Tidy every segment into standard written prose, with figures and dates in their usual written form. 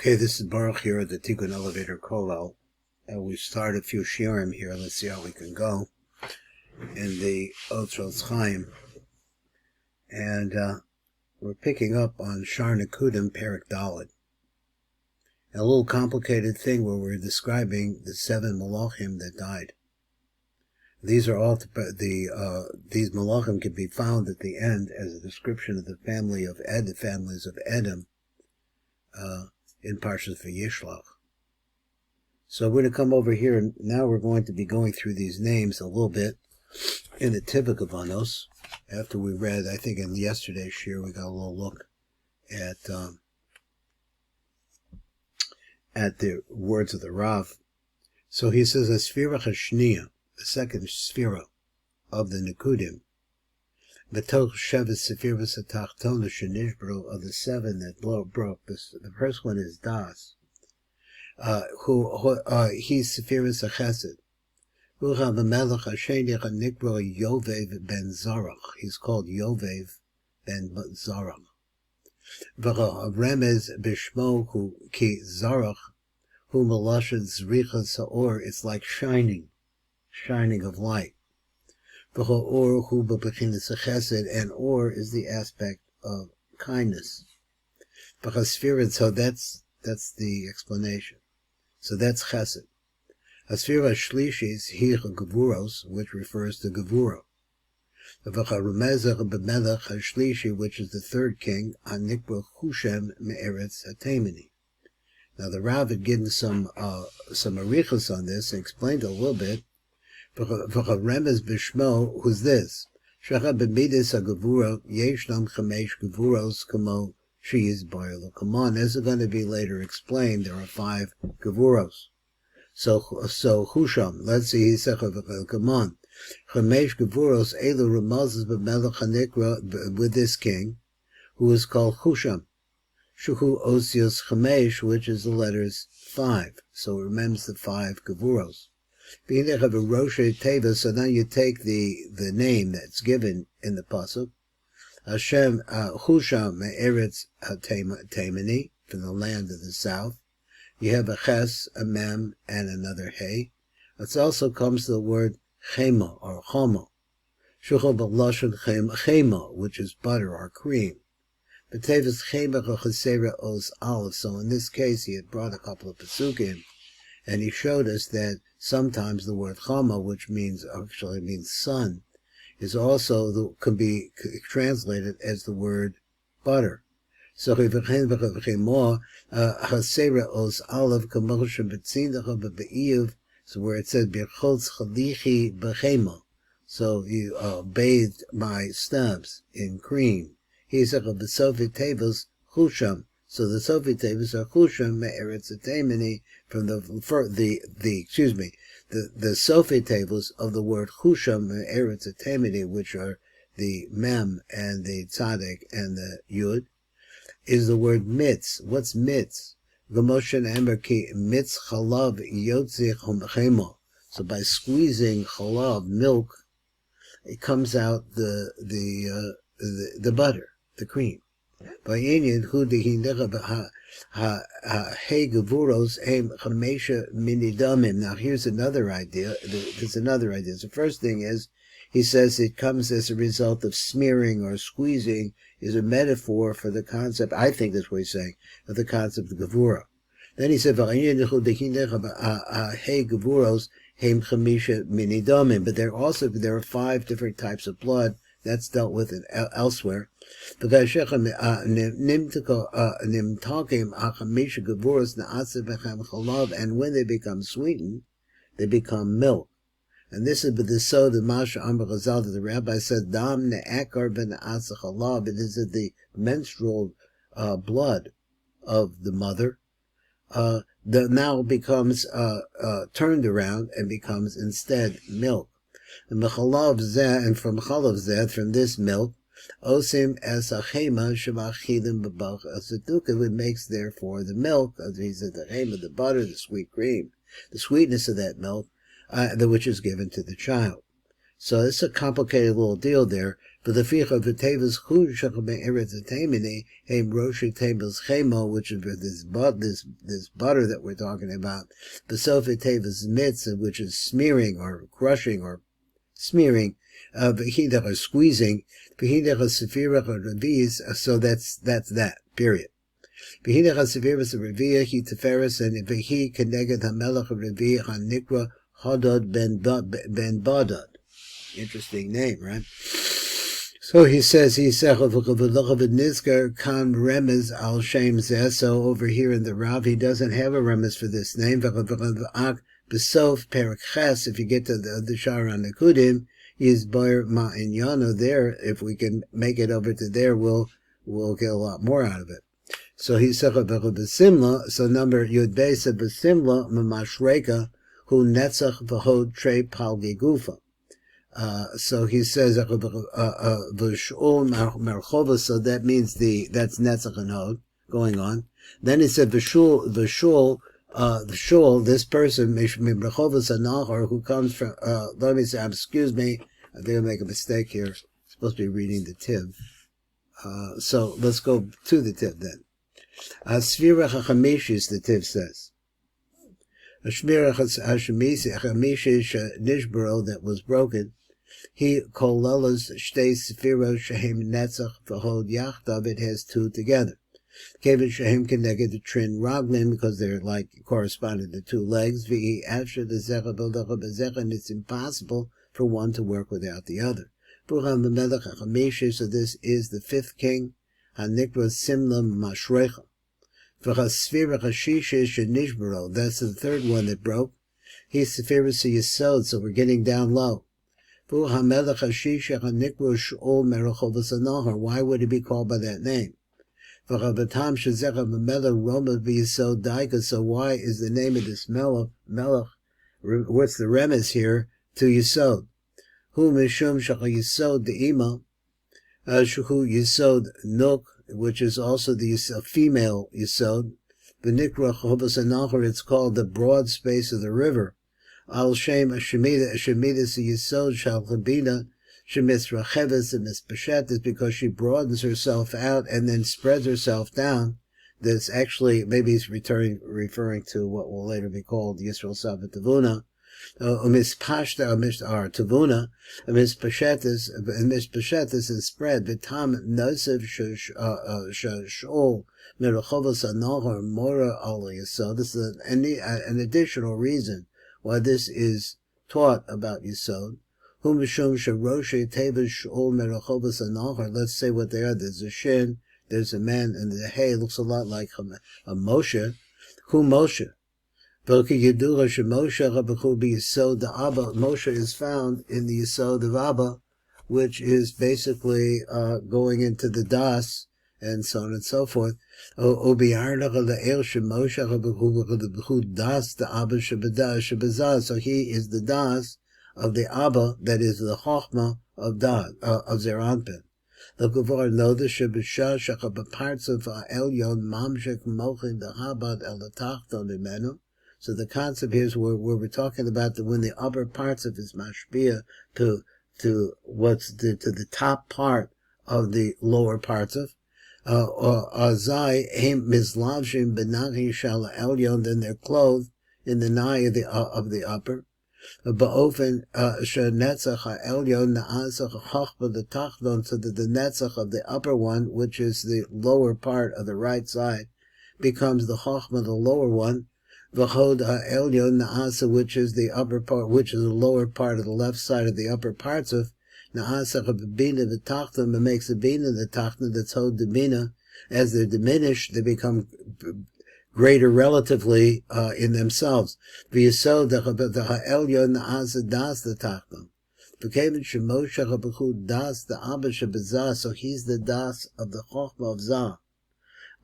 Okay, this is Baruch here at the Tikkun Elevator Kollel, and we start a few shiurim here. Let's see how we can go in the OTZROT CHAIM, and we're picking up on SHAAR HANIKUDIM Perek Daled. A little complicated thing where we're describing the 7 malachim that died. These are all these malachim can be found at the end as a description of the family of the families of Edom. In Parshas Vayishlach. So we're going to come over here, and now we're going to be going through these names a little bit in the Tivakabanos. After we read, I think in yesterday's shir, we got a little look at the words of the Rav. So he says, a Sfira Chashniya, the second Sfira of the Nikudim, B'toch Shevet Sefiras Atachtona Shenishbro, of the 7 that broke. The first one is Das, he's Sefiras Achesed. Ucha B'melech Hasheni Chanikbro Yovev ben Zarach. He's called Yovev ben Zarach. V'cha Remez B'shmo Hu Ki Zarach Hu Melashad Zricha Sa'or. It's like shining of light. And or is the aspect of kindness. So that's the explanation. So that's chesed. Asfira shlishis hier gevuros, which refers to gevuro. Which is the third king, Hanikra Hushem me'eretz hatemini. Now the Rav had given some arichos on this and explained a little bit. Remez b'shmo, who's this? Shecha b'midas ha'gevura yeshnam chamesh gevuros kamo she's boiler. Come on, as is going to be later explained, there are 5 gevuros. So Husham, let's see, he said, come on, chamesh gevuros elu ramazes b'melech hanikra, with this king, who is called Husham. Shuhu osios chamesh, which is the letters 5. So it remembers the 5 gevuros. Being they have a Rosh Teva, so now you take the name that's given in the pasuk, Hashem Husham me'eretz hatemini, from the land of the south. You have a ches, a mem, and another hey. It also comes to the word chema or chomo, shuchol b'lashon chema, which is butter or cream. But tevis chema chesera os aleph. So in this case, he had brought a couple of pasukim, and he showed us that sometimes the word chama, which means sun, is also can be translated as the word butter. So hasera os aleph kamosha betzindacha be'iyuv, so where it says birchotz chalichi b'chema, so you bathed my stumps in cream. He said the Sophie tables chusham. So the Sophie tables are chusham me'eretz hatemini, from the Sophie tables of the word Husham Eretz Hatemini, which are the Mem and the Tzaddik and the Yud, is the word mitz. What's mitz? Gomoshen Amber ki mitz chalav yotzich chema. So by squeezing chalav, milk, it comes out the butter, the cream. By Indian, who hey gevuros aim chamesha minidamim. Now here's another idea. There's another idea. The first thing is, he says it comes as a result of smearing or squeezing, is a metaphor for the concept, I think that's what he's saying, of the concept of gevura. Then he said, hey gevuros aim chamesha minidamim. But there are 5 different types of blood. That's dealt with elsewhere. And when they become sweetened, they become milk. And this is the sod of Masha Amar Chazal, that the rabbi said, Dam ne'akar v'na'asa chalav. It is the menstrual blood of the mother that now becomes turned around and becomes instead milk. And from chalav zeh, from this milk, osim es achema shemachilim b'bach asetuka, it makes therefore the milk, as he said, the chema, the butter, the sweet cream, the sweetness of that milk, which is given to the child. So it's a complicated little deal there. V'leficha v'tevas chushach me'eretz atemini heim roshi tevas chemo, which is this butter that we're talking about. V'sof tevas mitzvah, which is smearing or crushing or smearing, v'hidach or squeezing, v'hidach sefirach or reviz. So that's that. Period. V'hidach sefirach reviyah he teferes and v'hi keneged hamelach reviyah hanikra hadad ben badad. Interesting name, right? So he says, kan remez al shem zeh. So over here in the Rav, he doesn't have a remez for this name. Besof perak ches, if you get to the SHAAR HANIKUDIM, is bar ma'inyano there. If we can make it over to there, we'll get a lot more out of it. So he said, b'simla, so number Yud Beis said, b'simla m'mashreka hu netzach v'hod trei palgi gufa. So he says, v'sh'ul merchova, so that means that's netzach and hod, going on. Then he said, v'shul, this person, who comes from, let me say, excuse me, I think I make a mistake here. I'm supposed to be reading the Tiv. So let's go to the Tiv then. Svirach HaChamishis, the Tiv says. Shmirach HaChamishis Nishbaro, that was broken. He kolelas shtei sfiros shehem netzach v'hod yachdav. It has two together. Kevin shehem keneged the trin raglin, because they're like corresponding to two legs. V'i after the zecha b'lecha b'zecha, and it's impossible for one to work without the other. Bucham v'melech HaChamishis. So this is the fifth king. Hanikra simla mashrecha. V'chasfirach HaShishish shenishbaro. That's the third one that broke. He's sefiras yisod. So we're getting down low. Why would he be called by that name? So why is the name of this melech, what's the remez here, to Yisod? Hu mishum shachal Yisod de'ima, shuhu Yisod nuk, which is also the female Yisod. V'nikra chovas anachar, it's called the broad space of the river. Al Shem Shemidas Yisod Shal Chabina Shemis Racheves and Mispashet, is because she broadens herself out and then spreads herself down. That's actually, maybe he's referring to what will later be called Yisrael Sabat Tavuna. Mispashta or Tavuna, Mispashetis and spread. Vitam Nosiv Shol Mirachovas Anahar Mora Al Yisod. This is an additional reason why this is taught about Yisod. Let's say what they are. There's a Shin, there's a man, and the Hey looks a lot like a Moshe. Who Moshe? Moshe is found in the Yisod of Abba, which is basically going into the Das, and so on and so forth. So he is the Das of the Abba, that is the Chochmah of Dad, of Zeranpin. The Gavar know the Shebishah parts of Elyon Mamshek Mochin the Chabad El Tachton Imenu. So the concept here is where we're talking about when the upper parts of his mashpia to the top part of the lower parts of. Azai him mislavshim benahi shala elyon, then they're clothed in the nigh of the upper. Ba'ofen shenetzach ha'elyon na'asach chachba the tachdon, so that the netzach of the upper one, which is the lower part of the right side, becomes the chachma, the lower one. V'chod ha'elyon na'asa, which is the upper part, which is the lower part of the left side of the upper parts of. Na'asach of bina v'tachton, it makes the bina the tachton, that's hod the bina. As they're diminished, they become greater relatively in themselves. V'yisod the ha'elyon na'asa das the tachton. V'kevin shemosha ha'bechud das the abba shebezah, so he's the das of the chochmah of zah.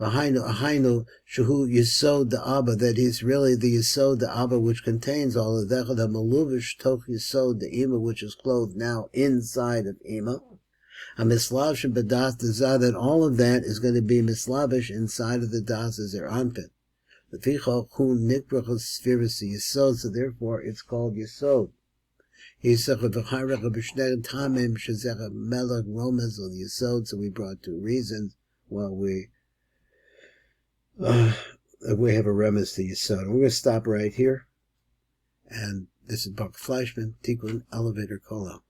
V'hainu shehu yisod the abba, that he's really the yisod the abba, which contains all of that. The maluvish toch yisod the ima, which is clothed now inside of ima. A mislavish and bedas dezah, that all of that is going to be mislavish inside of the das as their anpin. The fichol kun nikbrachos spheres yisod, so therefore it's called yisod. So we brought 2 reasons why we have a remez to Yisod. We're going to stop right here. And this is Buck Fleischman, Tikkun Elevator Kola.